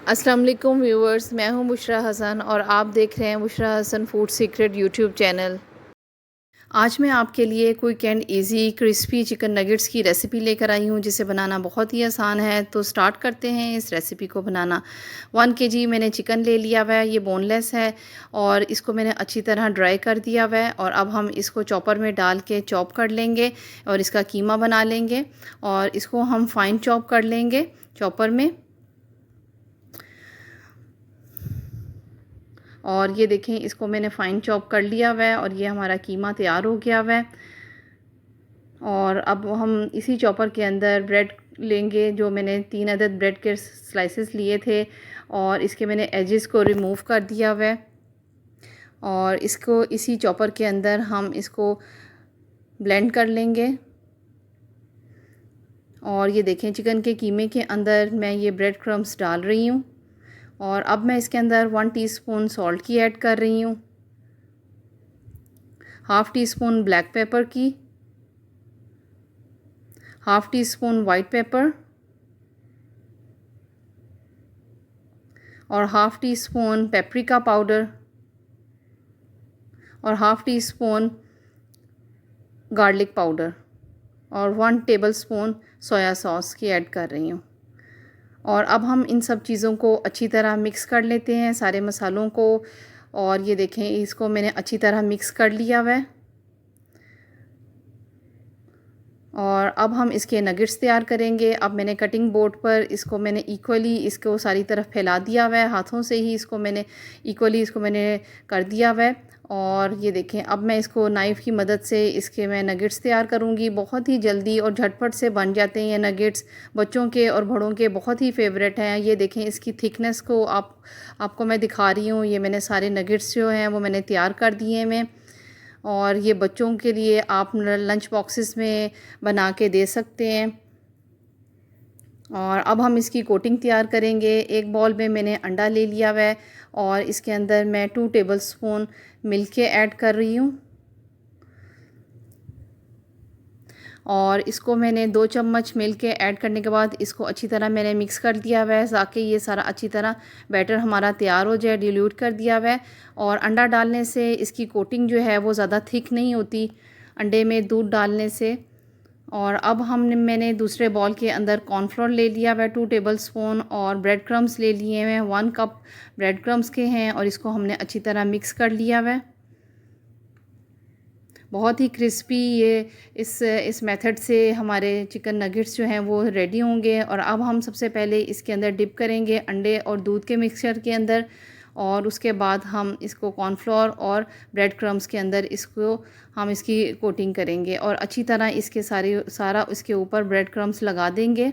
अस्सलाम वालेकुम व्यूअर्स, मैं हूं बुशरा हसन और आप देख रहे हैं Bushra Hasan food secret YouTube channel. आज मैं आपके लिए quick and easy crispy chicken nuggets की रेसिपी लेकर आई हूं, जिसे बनाना बहुत ही आसान है। तो स्टार्ट करते हैं इस रेसिपी को बनाना। 1 केजी मैंने चिकन ले लिया हुआ है, ये बोनलेस है और इसको मैंने अच्छी तरह ड्राई कर दिया हुआ है। और अब हम इसको चॉपर में डाल के चॉप कर लेंगे और इसका कीमा बना लेंगे और इसको हम फाइन चॉप कर लेंगे चॉपर में। और ये देखें, इसको मैंने फ़ाइन चॉप कर लिया हुआ है और ये हमारा कीमा तैयार हो गया हुआ है। और अब हम इसी चॉपर के अंदर ब्रेड लेंगे, जो मैंने 3 अदद ब्रेड के स्लाइसेस लिए थे और इसके मैंने एजेस को रिमूव कर दिया हुआ है। और इसको इसी चॉपर के अंदर हम इसको ब्लेंड कर लेंगे। और ये देखें, चिकन के कीमे के अंदर मैं ये ब्रेड क्रम्स डाल रही हूँ। और अब मैं इसके अंदर 1 टीस्पून सॉल्ट की ऐड कर रही हूँ, half teaspoon black pepper की, half teaspoon white pepper और half teaspoon paprika powder और half teaspoon garlic powder और 1 टेबलस्पून सोया सॉस की ऐड कर रही हूँ। और अब हम इन सब चीज़ों को अच्छी तरह मिक्स कर लेते हैं, सारे मसालों को। और ये देखें, इसको मैंने अच्छी तरह मिक्स कर लिया हुआ है। और अब हम इसके नगेट्स तैयार करेंगे। अब मैंने कटिंग बोर्ड पर इसको मैंने इक्वली इसको सारी तरफ फैला दिया हुआ है, हाथों से ही इसको मैंने इक्वली इसको मैंने कर दिया हुआ है। और ये देखें, अब मैं इसको नाइफ़ की मदद से इसके मैं नगेट्स तैयार करूँगी। बहुत ही जल्दी और झटपट से बन जाते हैं ये नगेट्स, बच्चों के और बड़ों के बहुत ही फेवरेट हैं। ये देखें, इसकी थिकनेस को आपको मैं दिखा रही हूँ। ये मैंने सारे नगेट्स जो हैं वो मैंने तैयार कर दिए हैं मैं। और ये बच्चों के लिए आप लंच बॉक्सेस में बना के दे सकते हैं। और अब हम इसकी कोटिंग तैयार करेंगे। एक बॉल में मैंने अंडा ले लिया हुआ है और इसके अंदर मैं 2 टेबलस्पून मिल्क के ऐड कर रही हूँ। और इसको मैंने 2 चम्मच मिल्क के ऐड करने के बाद इसको अच्छी तरह मैंने मिक्स कर दिया हुआ है, ताकि ये सारा अच्छी तरह बैटर हमारा तैयार हो जाए। डिल्यूट कर दिया हुआ है। और अंडा डालने से इसकी कोटिंग जो है वो ज़्यादा थिक नहीं होती अंडे में दूध डालने से। और अब मैंने दूसरे बॉल के अंदर कॉर्नफ्लोर ले लिया हुआ है 2 टेबलस्पून और ब्रेड क्रम्स ले लिए हैं 1 कप ब्रेड क्रम्स के हैं। और इसको हमने अच्छी तरह मिक्स कर लिया हुआ है। बहुत ही क्रिस्पी ये इस मेथड से हमारे चिकन नगेट्स जो हैं वो रेडी होंगे। और अब हम सबसे पहले इसके अंदर डिप करेंगे अंडे और दूध के मिक्सचर के अंदर। और उसके बाद हम इसको कॉर्नफ्लोर और ब्रेड क्रम्स के अंदर हम इसकी कोटिंग करेंगे और अच्छी तरह इसके सारा इसके ऊपर ब्रेड क्रम्स लगा देंगे।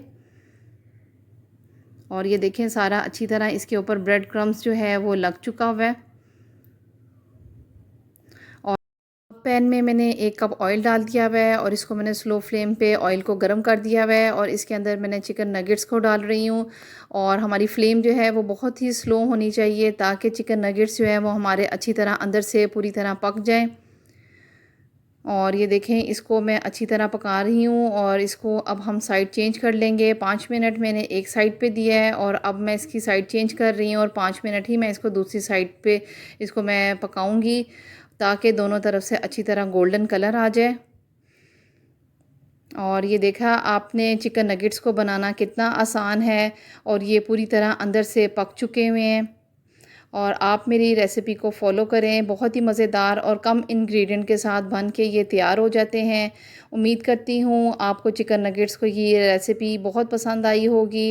और ये देखें, सारा अच्छी तरह इसके ऊपर ब्रेड क्रम्स जो है वो लग चुका हुआ है। पैन में मैंने 1 कप ऑयल डाल दिया हुआ है और इसको मैंने स्लो फ्लेम पे ऑयल को गर्म कर दिया हुआ है। और इसके अंदर मैंने चिकन नगेट्स को डाल रही हूँ। और हमारी फ्लेम जो है वो बहुत ही स्लो होनी चाहिए, ताकि चिकन नगेट्स जो है वो हमारे अच्छी तरह अंदर से पूरी तरह पक जाएं। और ये देखें, इसको मैं अच्छी तरह पका रही हूँ। और इसको अब हम साइड चेंज कर लेंगे। 5 मिनट मैंने एक साइड पे दिया है और अब मैं इसकी साइड चेंज कर रही हूँ और 5 मिनट ही मैं इसको दूसरी साइड पे इसको मैं पकाऊंगी, ताकि दोनों तरफ से अच्छी तरह गोल्डन कलर आ जाए। और ये देखा आपने, चिकन नगेट्स को बनाना कितना आसान है और ये पूरी तरह अंदर से पक चुके हुए हैं। और आप मेरी रेसिपी को फॉलो करें, बहुत ही मज़ेदार और कम इंग्रेडिएंट के साथ बन के ये तैयार हो जाते हैं। उम्मीद करती हूँ आपको चिकन नगेट्स को ये रेसिपी बहुत पसंद आई होगी।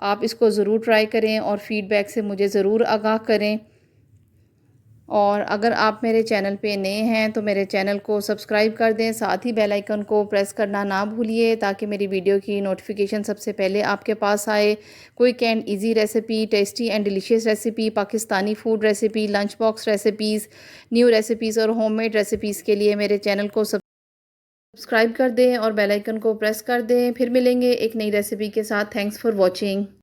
आप इसको ज़रूर ट्राई करें और फ़ीडबैक से मुझे ज़रूर आगाह करें। और अगर आप मेरे चैनल पे नए हैं तो मेरे चैनल को सब्सक्राइब कर दें, साथ ही बेल आइकन को प्रेस करना ना भूलिए, ताकि मेरी वीडियो की नोटिफिकेशन सबसे पहले आपके पास आए। Quick and easy recipe, tasty and delicious recipe, Pakistani food recipe, lunch box recipes, new recipes और होममेड रेसिपीज़ के लिए मेरे चैनल को सब्सक्राइब कर दें और बेल आइकन को प्रेस कर दें। फिर मिलेंगे एक नई रेसिपी के साथ। Thanks for watching.